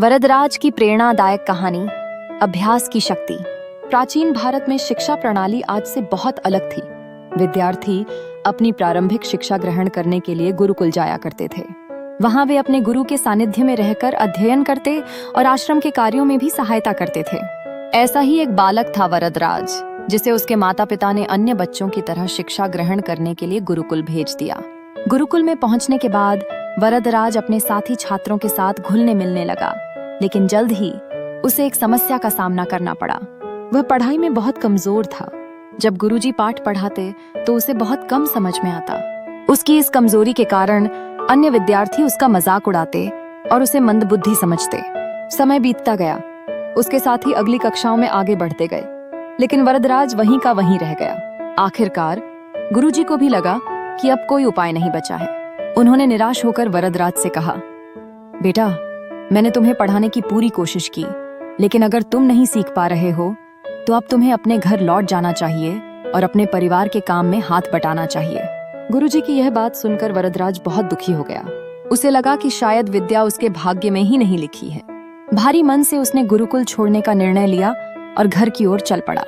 वरदराज की प्रेरणादायक कहानी, अभ्यास की शक्ति। प्राचीन भारत में शिक्षा प्रणाली आज से बहुत अलग थी। विद्यार्थी अपनी प्रारंभिक शिक्षा ग्रहण करने के लिए गुरुकुल जाया करते थे। वहां वे अपने गुरु के सानिध्य में रहकर अध्ययन करते और आश्रम के कार्यों में भी सहायता करते थे। ऐसा ही एक बालक था वरदराज, जिसे उसके माता पिता ने अन्य बच्चों की तरह शिक्षा ग्रहण करने के लिए गुरुकुल भेज दिया। गुरुकुल में पहुंचने के बाद वरदराज अपने साथी छात्रों के साथ घुलने मिलने लगा, लेकिन जल्द ही उसे एक समस्या का सामना करना पड़ा। वह पढ़ाई में बहुत कमजोर था। जब गुरुजी पाठ पढ़ाते तो उसे बहुत कम समझ में आता। उसकी इस कमजोरी के कारण अन्य विद्यार्थी उसका मजाक उड़ाते और उसे मंदबुद्धि समझते। समय बीतता गया, उसके साथी अगली कक्षाओं में आगे बढ़ते गए, लेकिन वरदराज वहीं का वहीं रह गया। आखिरकार गुरुजी को भी लगा कि अब कोई उपाय नहीं बचा है। उन्होंने निराश होकर वरदराज से कहा, बेटा, मैंने तुम्हें पढ़ाने की पूरी कोशिश की, लेकिन अगर तुम नहीं सीख पा रहे हो तो अब तुम्हें अपने घर लौट जाना चाहिए और अपने परिवार के काम में हाथ बटाना चाहिए। गुरुजी की यह बात सुनकर वरदराज बहुत दुखी हो गया। उसे लगा कि शायद विद्या उसके भाग्य में ही नहीं लिखी है। भारी मन से उसने गुरुकुल छोड़ने का निर्णय लिया और घर की ओर चल पड़ा।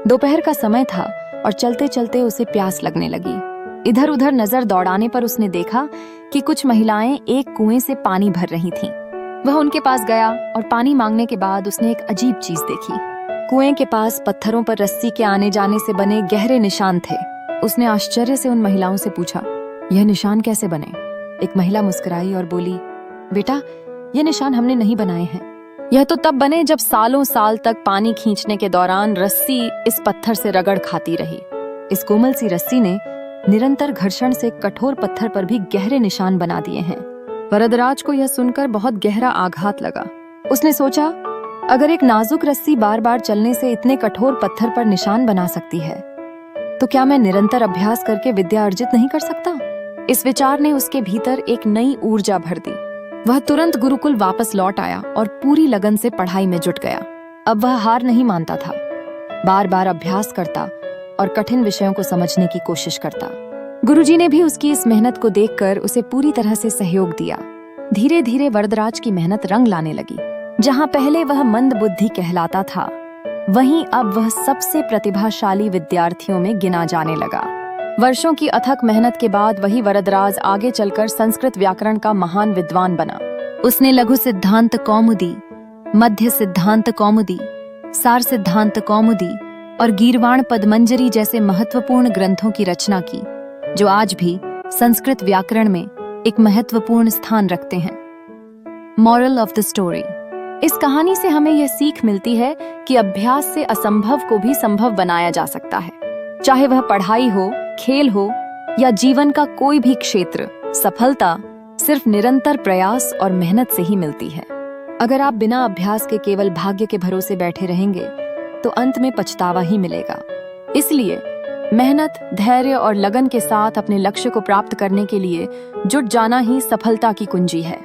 दोपहर का समय था और चलते चलते उसे प्यास लगने लगी। इधर उधर नजर दौड़ाने पर उसने देखा कि कुछ महिलाएं एक कुएं से पानी भर रही थीं। वह उनके पास गया और पानी मांगने के बाद उसने एक अजीब चीज देखी। कुएं के पास पत्थरों पर रस्सी के आने जाने से बने गहरे निशान थे। उसने आश्चर्य से उन महिलाओं से पूछा, यह निशान कैसे बने? एक महिला मुस्कुराई और बोली, बेटा, यह निशान हमने नहीं बनाए हैं। यह तो तब बने जब सालों साल तक पानी खींचने के दौरान रस्सी इस पत्थर से रगड़ खाती रही। इस कोमल सी रस्सी ने निरंतर घर्षण से कठोर पत्थर पर भी गहरे निशान बना दिए हैं। वरदराज को यह सुनकर बहुत गहरा आघात लगा। उसने सोचा, अगर एक नाजुक रस्सी बार बार चलने से इतने कठोर पत्थर पर निशान बना सकती है, तो क्या मैं निरंतर अभ्यास करके विद्या अर्जित नहीं कर सकता? इस विचार ने उसके भीतर एक नई ऊर्जा भर दी। वह तुरंत गुरुकुल वापस लौट आया और पूरी लगन से पढ़ाई में जुट गया। अब वह हार नहीं मानता था, बार बार अभ्यास करता और कठिन विषयों को समझने की कोशिश करता। गुरुजी ने भी उसकी इस मेहनत को देखकर उसे पूरी तरह से सहयोग दिया। धीरे धीरे वरदराज की मेहनत रंग लाने लगी। जहां पहले वह मंद बुद्धि कहलाता था, वहीं अब वह सबसे प्रतिभाशाली विद्यार्थियों में गिना जाने लगा। वर्षों की अथक मेहनत के बाद वही वरदराज आगे चलकर संस्कृत व्याकरण का महान विद्वान बना। उसने लघु सिद्धांत कौमुदी, मध्य सिद्धांत कौमुदी, सार सिद्धांत कौमुदी और गीर्वाण पदमंजरी जैसे महत्वपूर्ण ग्रंथों की रचना की, जो आज भी संस्कृत व्याकरण में एक महत्वपूर्ण स्थान रखते हैं। Moral of the story. इस कहानी से हमें यह सीख मिलती है कि अभ्यास से असंभव को भी संभव बनाया जा सकता है। चाहे वह पढ़ाई हो, खेल हो या जीवन का कोई भी क्षेत्र, सफलता सिर्फ निरंतर प्रयास और मेहनत से ही मिलती है। अगर आप बिना अभ्यास के केवल भाग्य के भरोसे बैठे रहेंगे तो अंत में पछतावा ही मिलेगा। इसलिए मेहनत, धैर्य और लगन के साथ अपने लक्ष्य को प्राप्त करने के लिए जुट जाना ही सफलता की कुंजी है।